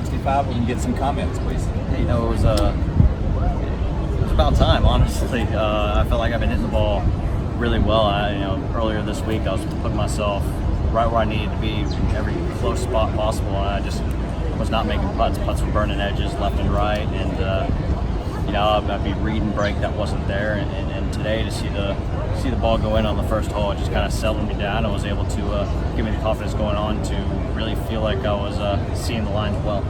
65, we can get some comments, please. You know, it was about time, honestly. I felt like I've been hitting the ball really well. Earlier this week I was putting myself right where I needed to be, every close spot possible, and I just was not making putts. Putts were burning edges left and right, and I'd be reading break that wasn't there. And today, to see the ball go in on the first hole, it just kind of settled me down and was able to give me the confidence going on to really feel like I was seeing the lines well.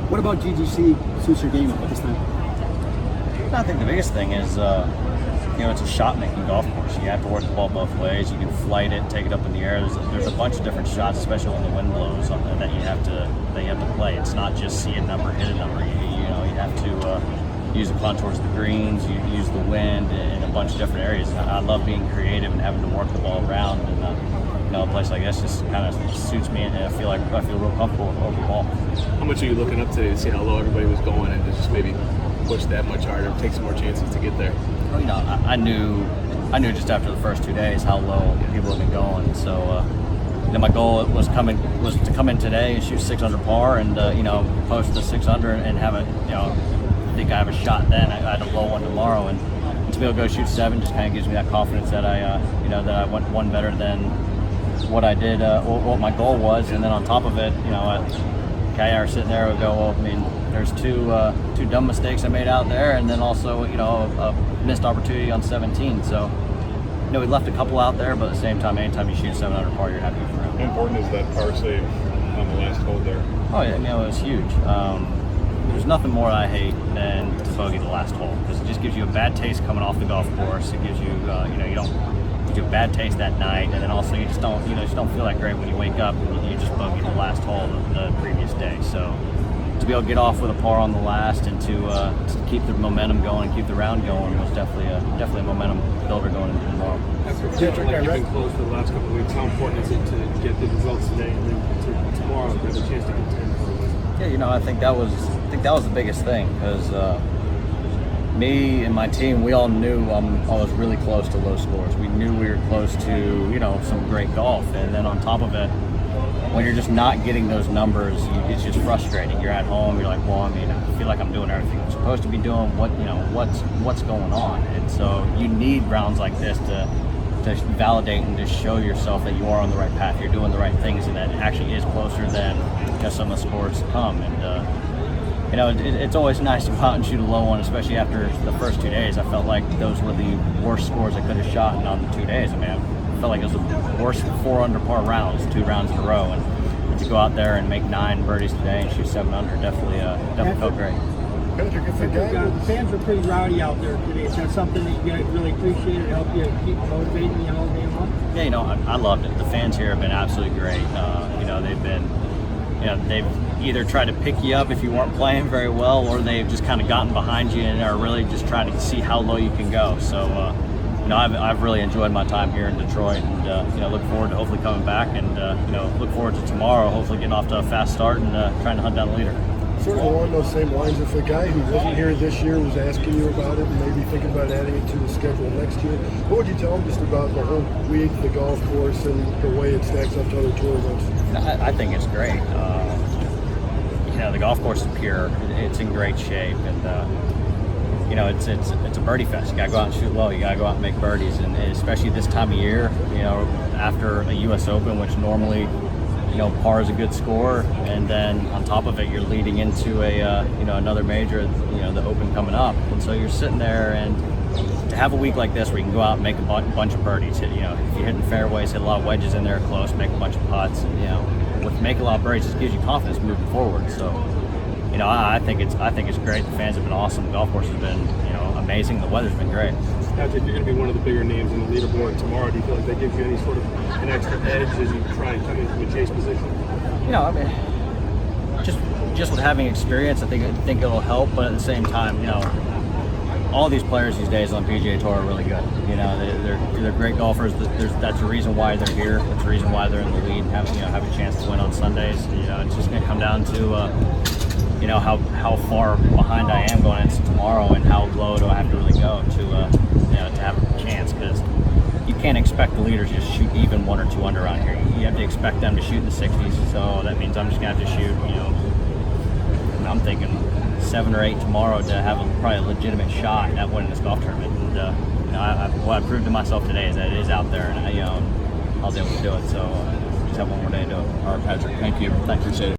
What about GGC suits your game at this time? I think the biggest thing is, it's a shot-making golf course. You have to work the ball both ways. You can flight it, take it up in the air. There's a bunch of different shots, especially when the wind blows, that you have to play. It's not just see a number, hit a number. You have to use the contours of the greens. You use the wind in a bunch of different areas. I love being creative and having to work the ball around. And a place like this just kind of suits me, and I feel real comfortable with the ball. How much are you looking up today to see how low everybody was going, and to just maybe push that much harder, take some more chances to get there? I knew just after the first 2 days how low people have been going. So, my goal was to come in today and shoot 6 under par, and post the 6 under and have I think I have a shot then. I had a low one tomorrow, and to be able to go shoot 7 just kind of gives me that confidence that that I went one better than what I did, what my goal was. And then on top of it, Kayar sitting there would go, well, there's two dumb mistakes I made out there, and then also a missed opportunity on 17. So we left a couple out there, but at the same time, anytime you shoot 7 under par, you're happy for him. How important is that par save on the last hole there? Oh yeah, it was huge. There's nothing more I hate than to bogey the last hole, because it just gives you a bad taste coming off the golf course. It gives you you don't get a bad taste that night, and then also you just don't feel that great when you wake up and you just bogey the last hole the previous day. So to be able to get off with a par on the last and to keep the momentum going and keep the round going was definitely a momentum builder going into tomorrow. You've been close for the last couple of weeks. How important is it to get the results today and then tomorrow to have a chance to contend for a win? Yeah, I think that was the biggest thing, because me and my team, we all knew I was really close to low scores. We knew we were close to some great golf, and then on top of it, when you're just not getting those numbers, it's just frustrating. You're at home, you're like, well, I feel like I'm doing everything I'm supposed to be doing. What's going on? And so you need rounds like this to validate and to show yourself that you are on the right path, you're doing the right things, and that it actually is closer than some of the scores come. And it's always nice to go out and shoot a low one, especially after the first 2 days. I felt like those were the worst scores I could have shot on the 2 days. I felt like it was the worst 4 under par rounds, 2 rounds in a row, and to go out there and make 9 birdies today and shoot 7 under definitely felt great. Patrick, the fans were pretty rowdy out there today. Is that something that you guys really appreciated to help you keep motivating all day long? Yeah, I loved it. The fans here have been absolutely great. They've either tried to pick you up if you weren't playing very well, or they've just kind of gotten behind you and are really just trying to see how low you can go. So, I've really enjoyed my time here in Detroit, and look forward to hopefully coming back, and look forward to tomorrow, hopefully getting off to a fast start and trying to hunt down a leader. Sort of along those same lines, if a guy who wasn't here this year was asking you about it and maybe thinking about adding it to the schedule next year, what would you tell him just about the whole week, the golf course, and the way it stacks up to other tour events? I think it's great. The golf course is pure. It's in great shape, and it's a birdie fest. You gotta go out and shoot low. You gotta go out and make birdies, and especially this time of year, after a U.S. Open, which normally, par is a good score, and then on top of it, you're leading into another major, the Open coming up, and so you're sitting there, and to have a week like this where you can go out and make a bunch of birdies, if you're hitting fairways, hit a lot of wedges in there close, make a bunch of putts, and with making a lot of birdies, it gives you confidence moving forward. So, I think it's great. The fans have been awesome. The golf course has been, amazing. The weather's been great. Patrick, you're going to be one of the bigger names in the leaderboard tomorrow. Do you feel like that gives you any sort of an extra edge as you try and come in from a chase position? Just with having experience, I think it'll help. But at the same time, all these players these days on PGA Tour are really good. They're great golfers. That's the reason why they're here. That's the reason why they're in the lead and have a chance to win on Sundays. It's just going to come down to how far behind I am going into tomorrow, and how low do I have to really go to have a chance, because you can't expect the leaders to just shoot even 1 or 2 under on here. You have to expect them to shoot in the 60s, so that means I'm just going to have to shoot I'm thinking 7 or 8 tomorrow to have probably a legitimate shot at winning this golf tournament. And you know, what I proved to myself today is that it is out there, and I was able to do it. So just have one more day to do it. All right, Patrick, thank you. Thanks. Appreciate it.